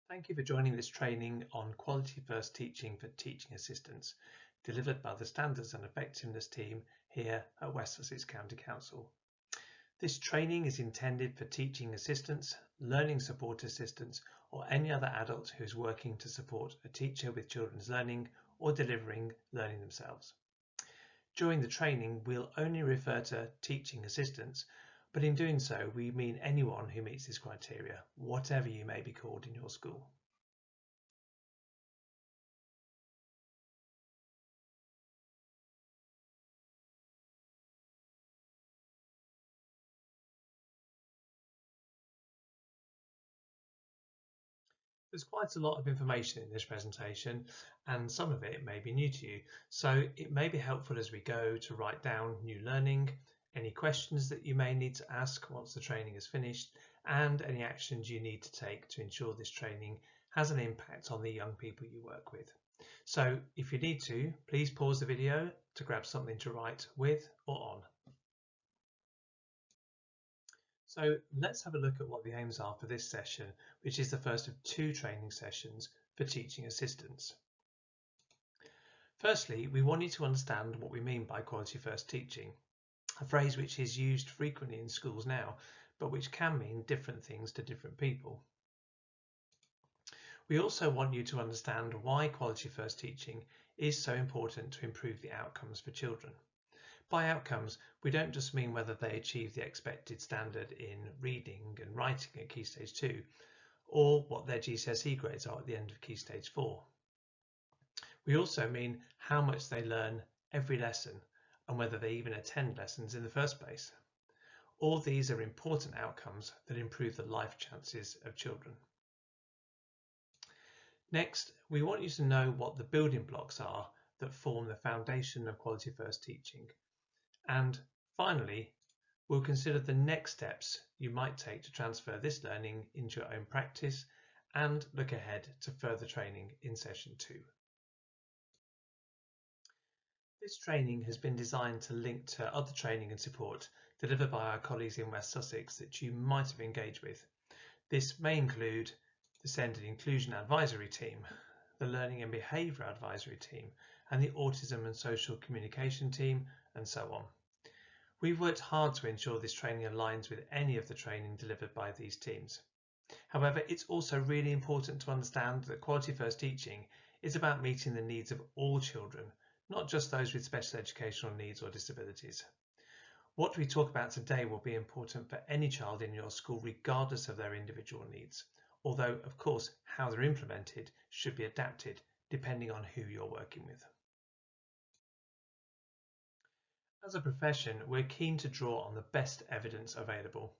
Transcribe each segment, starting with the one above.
Thank you for joining this training on Quality First Teaching for Teaching Assistants, delivered by the Standards and Effectiveness team here at West Sussex County Council. This training is intended for teaching assistants, learning support assistants, or any other adult who is working to support a teacher with children's learning or delivering learning themselves. During the training, we'll only refer to teaching assistants, but in doing so, we mean anyone who meets this criteria, whatever you may be called in your school. There's quite a lot of information in this presentation, and some of it may be new to you, so it may be helpful as we go to write down new learning, any questions that you may need to ask once the training is finished, and any actions you need to take to ensure this training has an impact on the young people you work with. So if you need to, please pause the video to grab something to write with or on. So let's have a look at what the aims are for this session, which is the first of two training sessions for teaching assistants. Firstly, we want you to understand what we mean by quality first teaching, a phrase which is used frequently in schools now, but which can mean different things to different people. We also want you to understand why quality first teaching is so important to improve the outcomes for children. By outcomes, we don't just mean whether they achieve the expected standard in reading and writing at Key Stage 2, or what their GCSE grades are at the end of Key Stage 4. We also mean how much they learn every lesson and whether they even attend lessons in the first place. All these are important outcomes that improve the life chances of children. Next, we want you to know what the building blocks are that form the foundation of quality first teaching. And finally, we'll consider the next steps you might take to transfer this learning into your own practice and look ahead to further training in session 2. This training has been designed to link to other training and support delivered by our colleagues in West Sussex that you might have engaged with. This may include the SEND and Inclusion Advisory Team, the Learning and Behaviour Advisory Team, and the Autism and Social Communication Team, and so on. We've worked hard to ensure this training aligns with any of the training delivered by these teams. However, it's also really important to understand that quality first teaching is about meeting the needs of all children, not just those with special educational needs or disabilities. What we talk about today will be important for any child in your school, regardless of their individual needs, although, of course, how they're implemented should be adapted depending on who you're working with. As a profession, we're keen to draw on the best evidence available.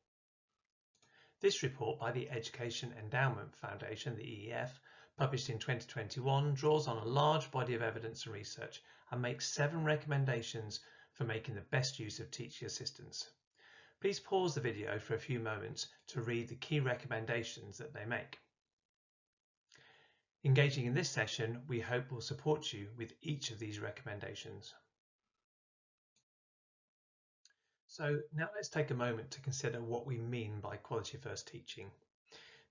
This report by the Education Endowment Foundation, the EEF, published in 2021, draws on a large body of evidence and research and makes 7 recommendations for making the best use of teaching assistants. Please pause the video for a few moments to read the key recommendations that they make. Engaging in this session, we hope will support you with each of these recommendations. So now let's take a moment to consider what we mean by quality first teaching.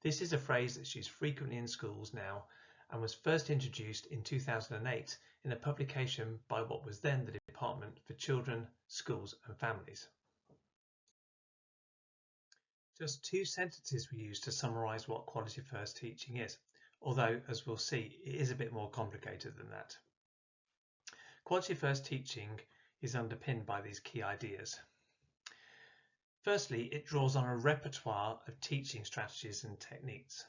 This is a phrase that's used frequently in schools now and was first introduced in 2008 in a publication by what was then the Department for Children, Schools and Families. Just 2 sentences were used to summarise what quality first teaching is, although as we'll see it is a bit more complicated than that. Quality first teaching is underpinned by these key ideas. Firstly, it draws on a repertoire of teaching strategies and techniques.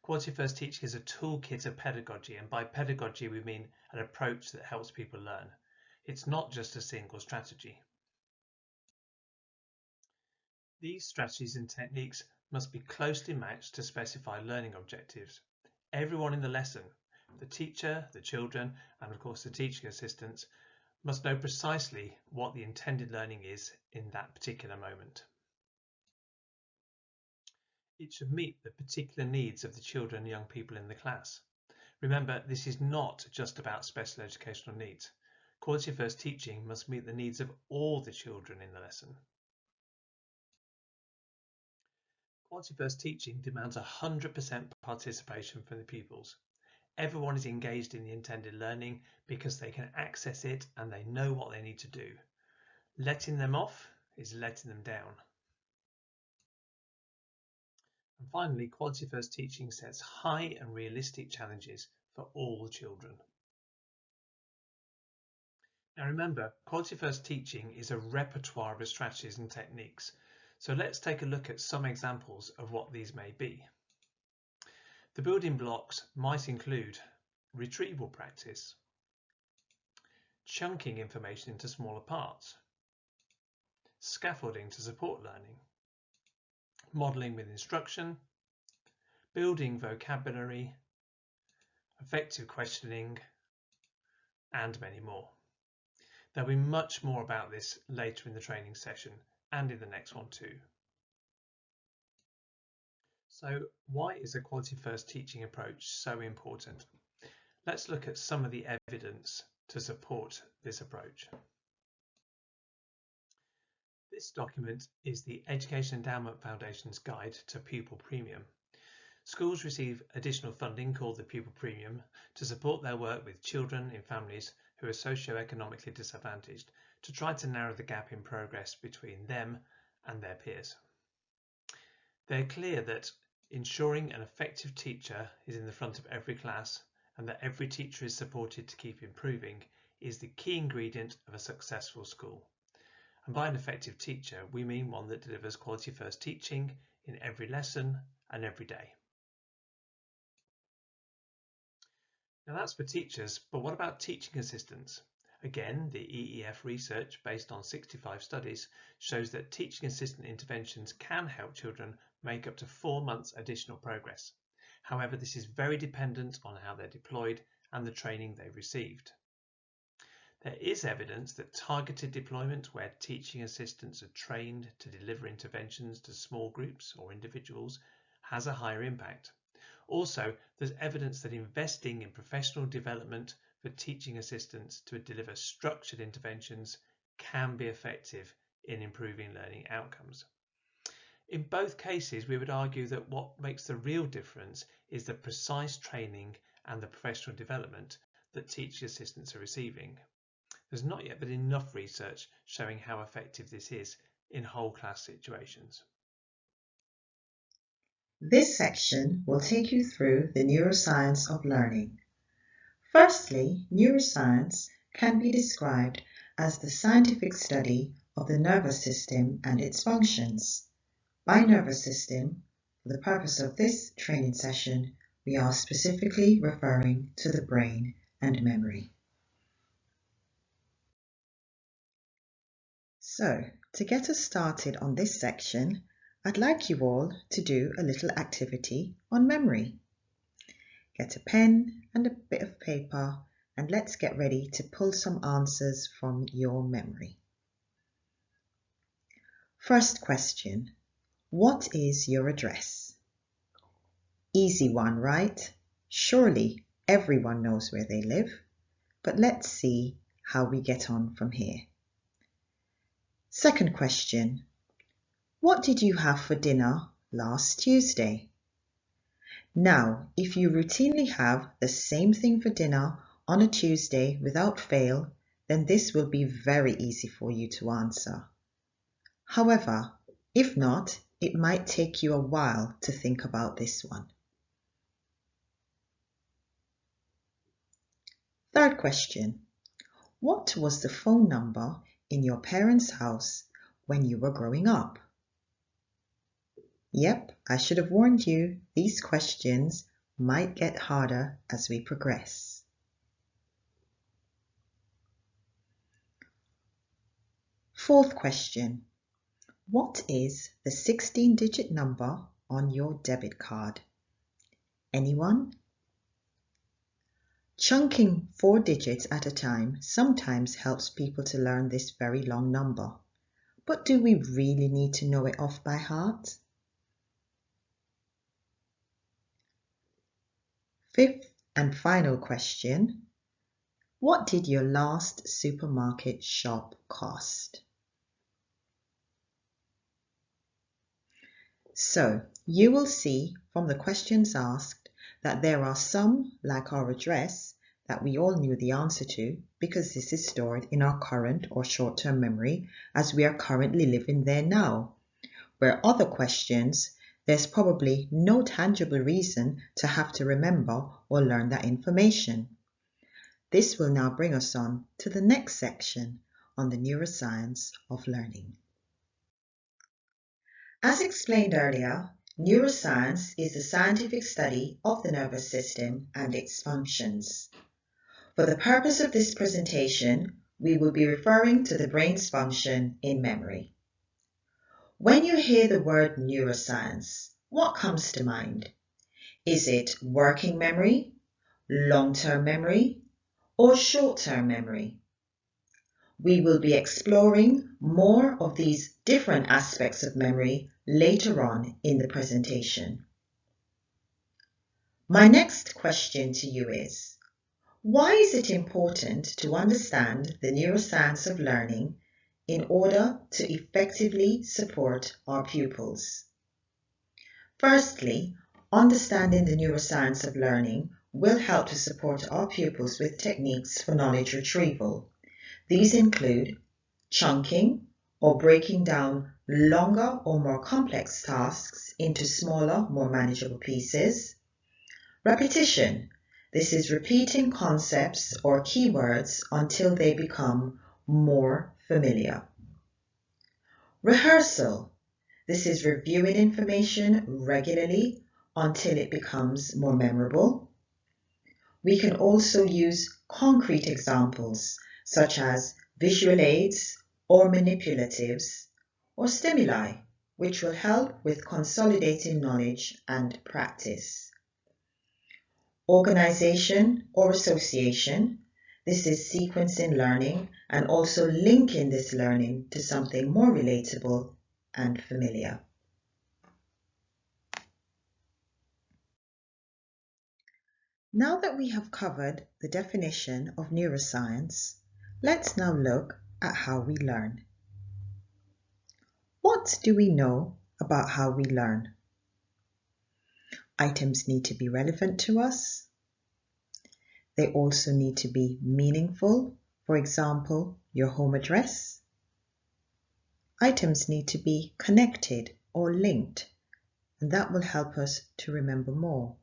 Quality first teaching is a toolkit of pedagogy, and by pedagogy we mean an approach that helps people learn. It's not just a single strategy. These strategies and techniques must be closely matched to specified learning objectives. Everyone in the lesson, the teacher, the children, and of course the teaching assistants, must know precisely what the intended learning is in that particular moment. It should meet the particular needs of the children and young people in the class. Remember, this is not just about special educational needs. Quality first teaching must meet the needs of all the children in the lesson. Quality First Teaching demands 100% participation from the pupils. Everyone is engaged in the intended learning because they can access it and they know what they need to do. Letting them off is letting them down. And finally, Quality First Teaching sets high and realistic challenges for all children. Now remember, Quality First Teaching is a repertoire of strategies and techniques. So let's take a look at some examples of what these may be. The building blocks might include retrieval practice, chunking information into smaller parts, scaffolding to support learning, modelling with instruction, building vocabulary, effective questioning, and many more. There'll be much more about this later in the training session and in the next one too. So why is a Quality First teaching approach so important? Let's look at some of the evidence to support this approach. This document is the Education Endowment Foundation's Guide to Pupil Premium. Schools receive additional funding called the Pupil Premium to support their work with children in families who are socio-economically disadvantaged to try to narrow the gap in progress between them and their peers. They're clear that ensuring an effective teacher is in the front of every class and that every teacher is supported to keep improving is the key ingredient of a successful school. And by an effective teacher, we mean one that delivers Quality First teaching in every lesson and every day. Now that's for teachers, but what about teaching assistants? Again, the EEF research, based on 65 studies, shows that teaching assistant interventions can help children make up to 4 months additional progress. However, this is very dependent on how they're deployed and the training they've received. There is evidence that targeted deployment, where teaching assistants are trained to deliver interventions to small groups or individuals, has a higher impact. Also, there's evidence that investing in professional development for teaching assistants to deliver structured interventions can be effective in improving learning outcomes. In both cases, we would argue that what makes the real difference is the precise training and the professional development that teaching assistants are receiving. There's not yet been enough research showing how effective this is in whole class situations. This section will take you through the neuroscience of learning. Firstly, neuroscience can be described as the scientific study of the nervous system and its functions. By nervous system, for the purpose of this training session, we are specifically referring to the brain and memory. So, to get us started on this section, I'd like you all to do a little activity on memory. Get a pen and a bit of paper and let's get ready to pull some answers from your memory. First question, what is your address? Easy one, right? Surely everyone knows where they live, but let's see how we get on from here. Second question, what did you have for dinner last Tuesday? Now, if you routinely have the same thing for dinner on a Tuesday without fail, then this will be very easy for you to answer. However, if not, it might take you a while to think about this one. Third question, what was the phone number in your parents' house when you were growing up? Yep, I should have warned you, these questions might get harder as we progress. Fourth question, what is the 16-digit number on your debit card? Anyone? Chunking 4 digits at a time sometimes helps people to learn this very long number. But do we really need to know it off by heart? Fifth and final question, what did your last supermarket shop cost? So, You will see from the questions asked that there are some, like our address, that we all knew the answer to because this is stored in our current or short-term memory as we are currently living there now, where other questions, there's probably no tangible reason to have to remember or learn that information. This will now bring us on to the next section on the neuroscience of learning. As explained earlier, neuroscience is the scientific study of the nervous system and its functions. For the purpose of this presentation, we will be referring to the brain's function in memory. When you hear the word neuroscience, what comes to mind? Is it working memory, long-term memory, or short-term memory? We will be exploring more of these different aspects of memory later on in the presentation. My next question to you is, why is it important to understand the neuroscience of learning in order to effectively support our pupils? Firstly, understanding the neuroscience of learning will help to support our pupils with techniques for knowledge retrieval. These include chunking, or breaking down longer or more complex tasks into smaller, more manageable pieces. Repetition. This is repeating concepts or keywords until they become more familiar. Rehearsal. This is reviewing information regularly until it becomes more memorable. We can also use concrete examples such as visual aids or manipulatives or stimuli, which will help with consolidating knowledge and practice. Organization or association. This is sequencing learning and also linking this learning to something more relatable and familiar. Now that we have covered the definition of neuroscience, let's now look at how we learn. What do we know about how we learn? Items need to be relevant to us. They also need to be meaningful. For example, your home address. Items need to be connected or linked, and that will help us to remember more.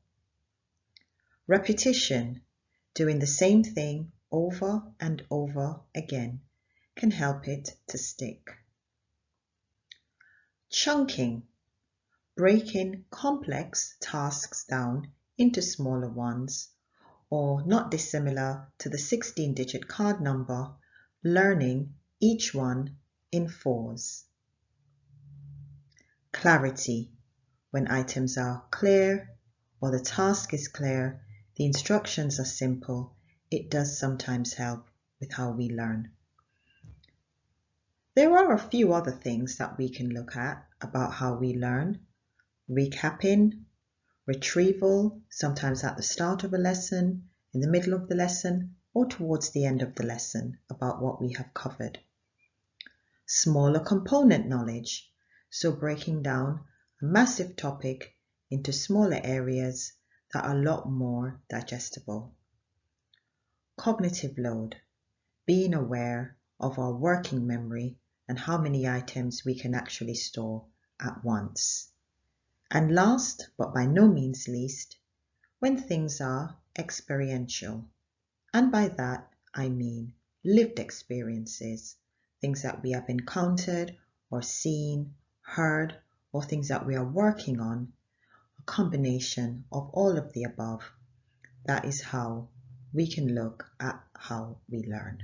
Repetition, doing the same thing over and over again, can help it to stick. Chunking, breaking complex tasks down into smaller ones, or not dissimilar to the 16-digit card number, learning each one in fours. Clarity, when items are clear or the task is clear, the instructions are simple, it does sometimes help with how we learn. There are a few other things that we can look at about how we learn. Recapping, retrieval, sometimes at the start of a lesson, in the middle of the lesson, or towards the end of the lesson about what we have covered. Smaller component knowledge, so breaking down a massive topic into smaller areas that are a lot more digestible. Cognitive load, being aware of our working memory and how many items we can actually store at once. And last, but by no means least, when things are experiential. And by that, I mean lived experiences, things that we have encountered or seen, heard, or things that we are working on, a combination of all of the above. That is how we can look at how we learn.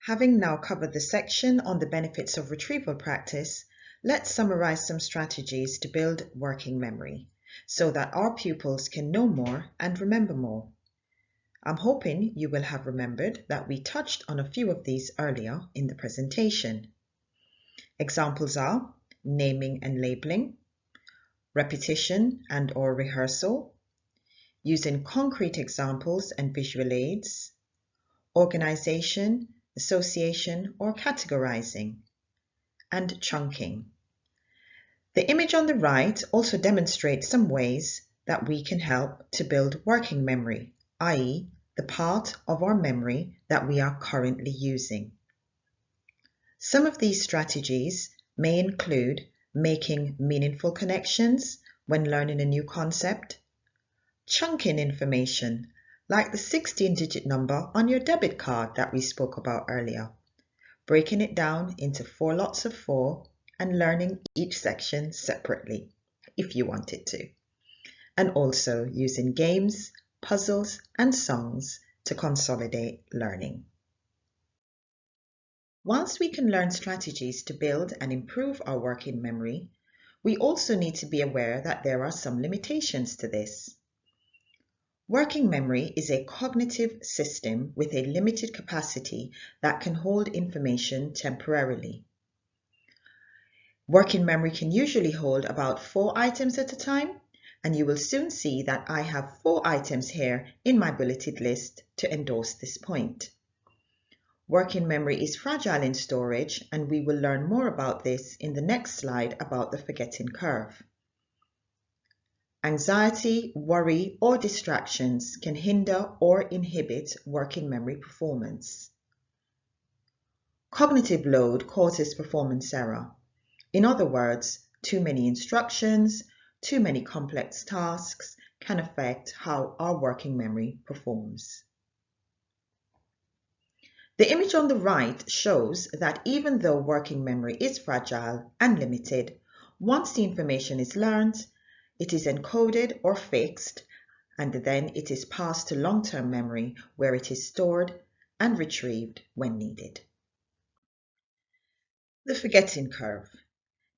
Having now covered the section on the benefits of retrieval practice, let's summarize some strategies to build working memory so that our pupils can know more and remember more. I'm hoping you will have remembered that we touched on a few of these earlier in the presentation. Examples are naming and labeling, repetition and or rehearsal, using concrete examples and visual aids, organization, association or categorizing, and chunking. The image on the right also demonstrates some ways that we can help to build working memory, i.e., the part of our memory that we are currently using. Some of these strategies may include making meaningful connections when learning a new concept, chunking information, like the 16-digit number on your debit card that we spoke about earlier, breaking it down into 4 lots of 4 and learning each section separately if you wanted to, and also using games, puzzles, and songs to consolidate learning. Whilst we can learn strategies to build and improve our working memory, we also need to be aware that there are some limitations to this. Working memory is a cognitive system with a limited capacity that can hold information temporarily. Working memory can usually hold about 4 items at a time, and you will soon see that I have 4 items here in my bulleted list to endorse this point. Working memory is fragile in storage, and we will learn more about this in the next slide about the forgetting curve. Anxiety, worry, or distractions can hinder or inhibit working memory performance. Cognitive load causes performance error. In other words, too many instructions, too many complex tasks can affect how our working memory performs. The image on the right shows that even though working memory is fragile and limited, once the information is learned, it is encoded or fixed, and then it is passed to long-term memory where it is stored and retrieved when needed. The forgetting curve.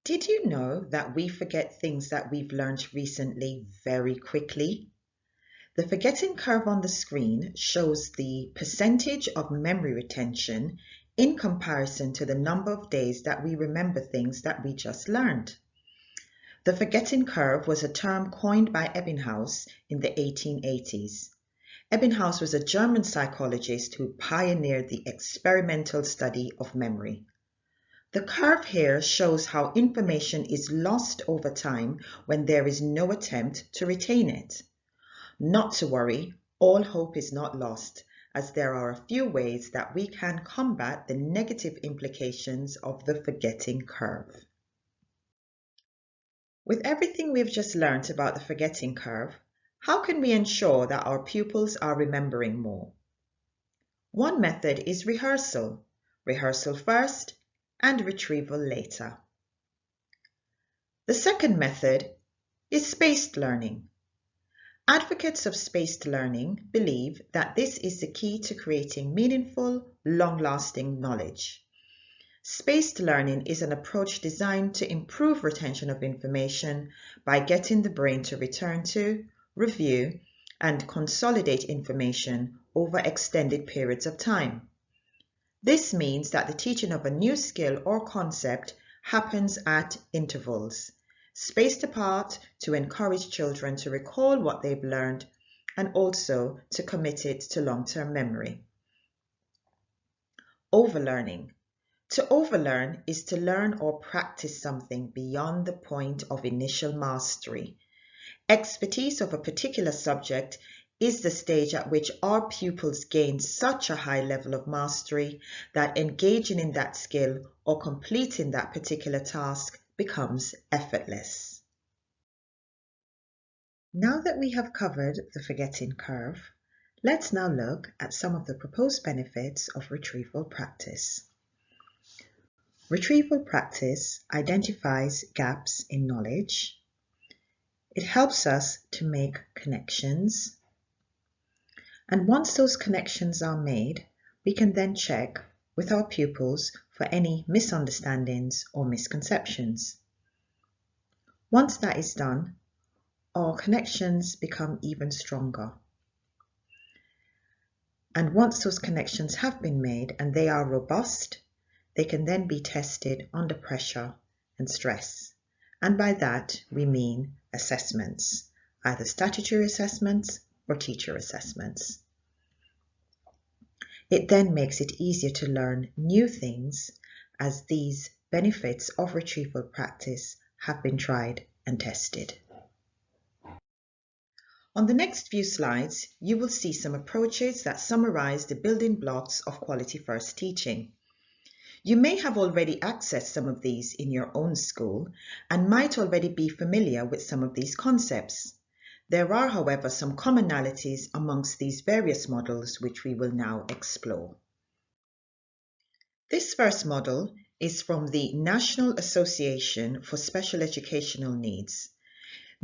Did you know that we forget things that we've learned recently very quickly? The forgetting curve on the screen shows the percentage of memory retention in comparison to the number of days that we remember things that we just learned. The forgetting curve was a term coined by Ebbinghaus in the 1880s. Ebbinghaus was a German psychologist who pioneered the experimental study of memory. The curve here shows how information is lost over time when there is no attempt to retain it. Not to worry, all hope is not lost, as there are a few ways that we can combat the negative implications of the forgetting curve. With everything we've just learnt about the forgetting curve, how can we ensure that our pupils are remembering more? One method is rehearsal. Rehearsal first and retrieval later. The second method is spaced learning. Advocates of spaced learning believe that this is the key to creating meaningful, long-lasting knowledge. Spaced learning is an approach designed to improve retention of information by getting the brain to return to, review, and consolidate information over extended periods of time. This means that the teaching of a new skill or concept happens at intervals, spaced apart to encourage children to recall what they've learned and also to commit it to long-term memory. Overlearning. To overlearn is to learn or practice something beyond the point of initial mastery. Expertise of a particular subject is the stage at which our pupils gain such a high level of mastery that engaging in that skill or completing that particular task becomes effortless. Now that we have covered the forgetting curve, let's now look at some of the proposed benefits of retrieval practice. Retrieval practice identifies gaps in knowledge. It helps us to make connections. And once those connections are made, we can then check with our pupils for any misunderstandings or misconceptions. Once that is done, our connections become even stronger. And once those connections have been made and they are robust, they can then be tested under pressure and stress. And by that, we mean assessments, either statutory assessments or teacher assessments. It then makes it easier to learn new things as these benefits of retrieval practice have been tried and tested. On the next few slides, you will see some approaches that summarize the building blocks of Quality First teaching. You may have already accessed some of these in your own school and might already be familiar with some of these concepts. There are, however, some commonalities amongst these various models which we will now explore. This first model is from the National Association for Special Educational Needs.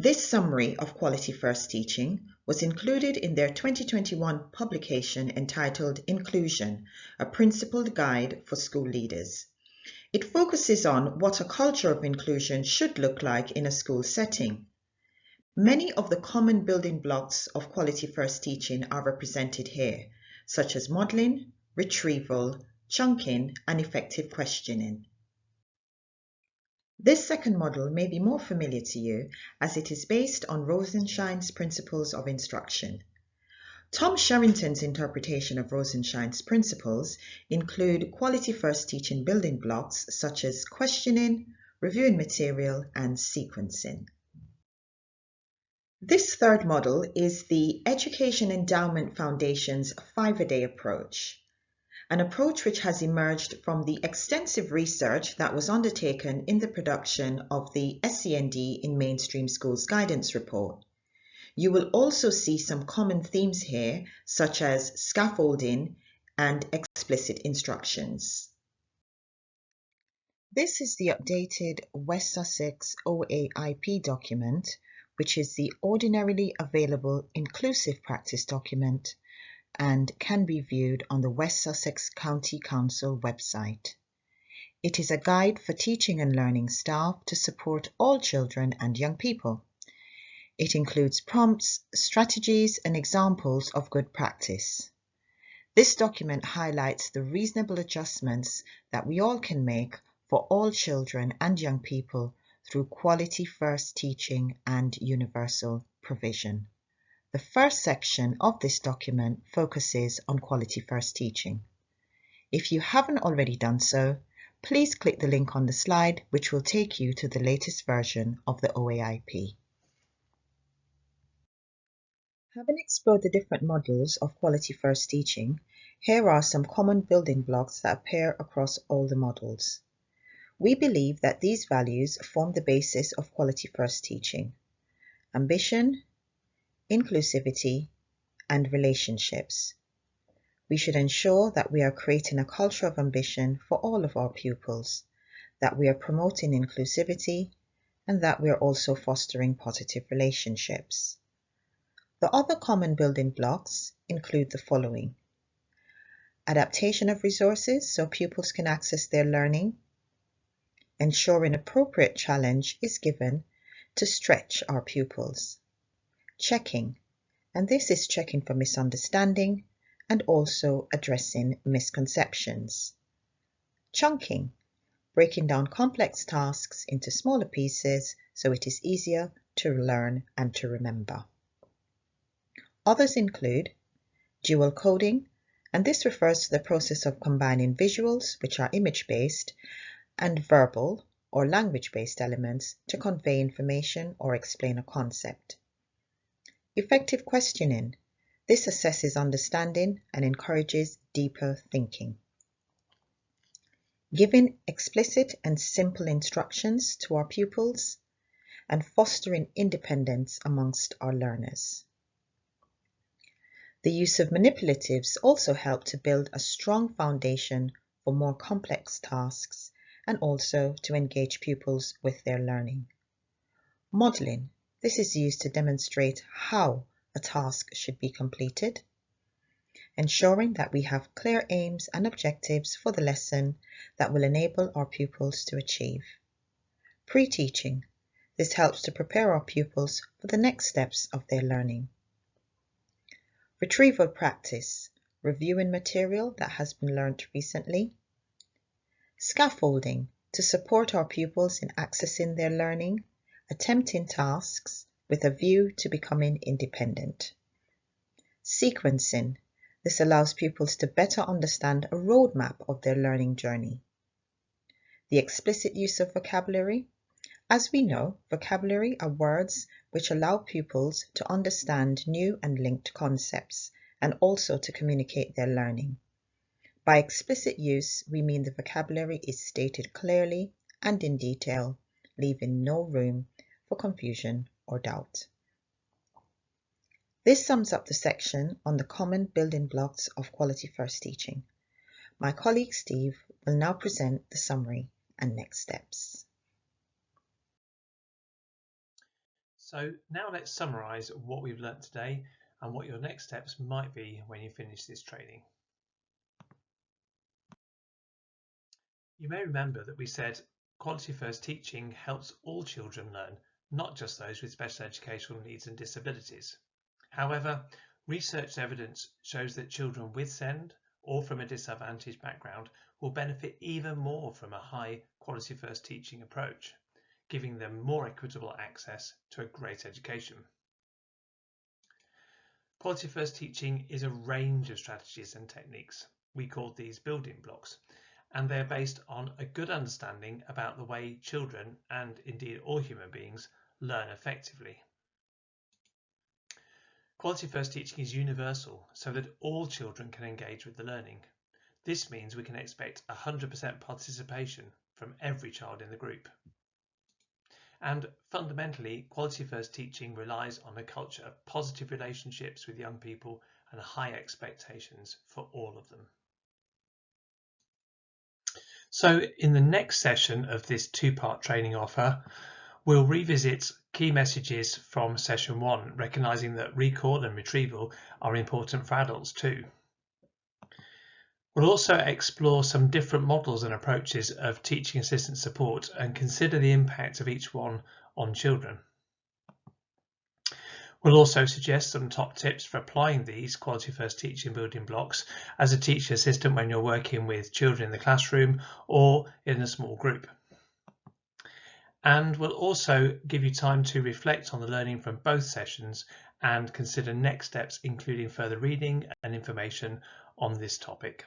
This summary of Quality First teaching was included in their 2021 publication entitled Inclusion, a Principled Guide for School Leaders. It focuses on what a culture of inclusion should look like in a school setting. Many of the common building blocks of Quality First teaching are represented here, such as modeling, retrieval, chunking, and effective questioning. This second model may be more familiar to you as it is based on Rosenshine's principles of instruction. Tom Sherrington's interpretation of Rosenshine's principles include Quality First teaching building blocks such as questioning, reviewing material, and sequencing. This third model is the Education Endowment Foundation's 5-a-day approach, an approach which has emerged from the extensive research that was undertaken in the production of the SEND in Mainstream Schools Guidance Report. You will also see some common themes here, such as scaffolding and explicit instructions. This is the updated West Sussex OAIP document, which is the ordinarily available inclusive practice document and can be viewed on the West Sussex County Council website. It is a guide for teaching and learning staff to support all children and young people. It includes prompts, strategies, and examples of good practice. This document highlights the reasonable adjustments that we all can make for all children and young people through Quality First teaching and universal provision. The first section of this document focuses on Quality First teaching. If you haven't already done so, please click the link on the slide, which will take you to the latest version of the OAIP. Having explored the different models of Quality First teaching, here are some common building blocks that appear across all the models. We believe that these values form the basis of Quality First teaching: ambition, inclusivity, and relationships. We should ensure that we are creating a culture of ambition for all of our pupils, that we are promoting inclusivity, and that we are also fostering positive relationships. The other common building blocks include the following: adaptation of resources so pupils can access their learning, ensuring appropriate challenge is given to stretch our pupils, checking, and this is checking for misunderstanding and also addressing misconceptions, chunking, breaking down complex tasks into smaller pieces so it is easier to learn and to remember. Others include dual coding, and this refers to the process of combining visuals, which are image-based, and verbal or language-based elements to convey information or explain a concept. Effective questioning. This assesses understanding and encourages deeper thinking. Giving explicit and simple instructions to our pupils and fostering independence amongst our learners. The use of manipulatives also help to build a strong foundation for more complex tasks and also to engage pupils with their learning. Modeling. This is used to demonstrate how a task should be completed, ensuring that we have clear aims and objectives for the lesson that will enable our pupils to achieve. Pre-teaching. This helps to prepare our pupils for the next steps of their learning. Retrieval practice, reviewing material that has been learnt recently. Scaffolding, to support our pupils in accessing their learning, attempting tasks with a view to becoming independent. Sequencing, this allows pupils to better understand a roadmap of their learning journey. The explicit use of vocabulary, As we know, vocabulary are words which allow pupils to understand new and linked concepts and also to communicate their learning. By explicit use, we mean the vocabulary is stated clearly and in detail, leaving no room for confusion or doubt. This sums up the section on the common building blocks of Quality First Teaching. My colleague Steve will now present the summary and next steps. So now let's summarise what we've learnt today and what your next steps might be when you finish this training. You may remember that we said Quality First Teaching helps all children learn, not just those with special educational needs and disabilities. However, research evidence shows that children with SEND or from a disadvantaged background will benefit even more from a high Quality First Teaching approach, giving them more equitable access to a great education. Quality First Teaching is a range of strategies and techniques. We call these building blocks, and they're based on a good understanding about the way children, and indeed all human beings, learn effectively. Quality First Teaching is universal so that all children can engage with the learning. This means we can expect 100% participation from every child in the group. And fundamentally, Quality First Teaching relies on a culture of positive relationships with young people and high expectations for all of them. So in the next session of this two-part training offer, we'll revisit key messages from session 1, recognising that recall and retrieval are important for adults too. We'll also explore some different models and approaches of teaching assistant support and consider the impact of each one on children. We'll also suggest some top tips for applying these Quality First Teaching building blocks as a teaching assistant when you're working with children in the classroom or in a small group. And we'll also give you time to reflect on the learning from both sessions and consider next steps, including further reading and information on this topic.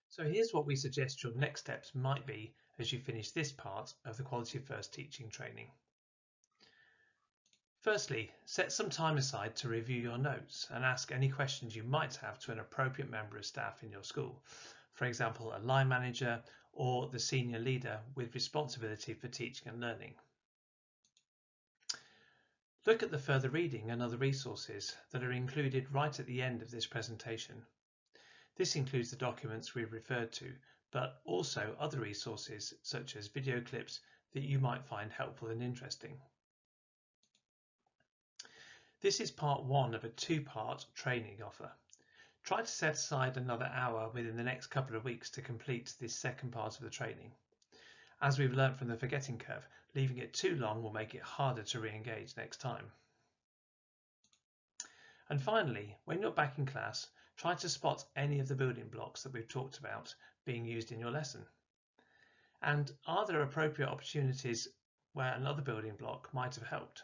So here's what we suggest your next steps might be as you finish this part of the Quality First Teaching training. Firstly, set some time aside to review your notes and ask any questions you might have to an appropriate member of staff in your school, for example, a line manager or the senior leader with responsibility for teaching and learning. Look at the further reading and other resources that are included right at the end of this presentation. This includes the documents we've referred to, but also other resources such as video clips that you might find helpful and interesting. This is part 1 of a two-part training offer. Try to set aside another hour within the next couple of weeks to complete this second part of the training. As we've learned from the forgetting curve, leaving it too long will make it harder to re-engage next time. And finally, when you're back in class, try to spot any of the building blocks that we've talked about being used in your lesson. And are there appropriate opportunities where another building block might have helped?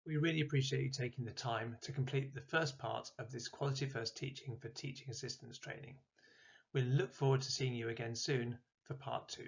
We really appreciate you taking the time to complete the first part of this Quality First Teaching for Teaching Assistants training. We look forward to seeing you again soon for part 2.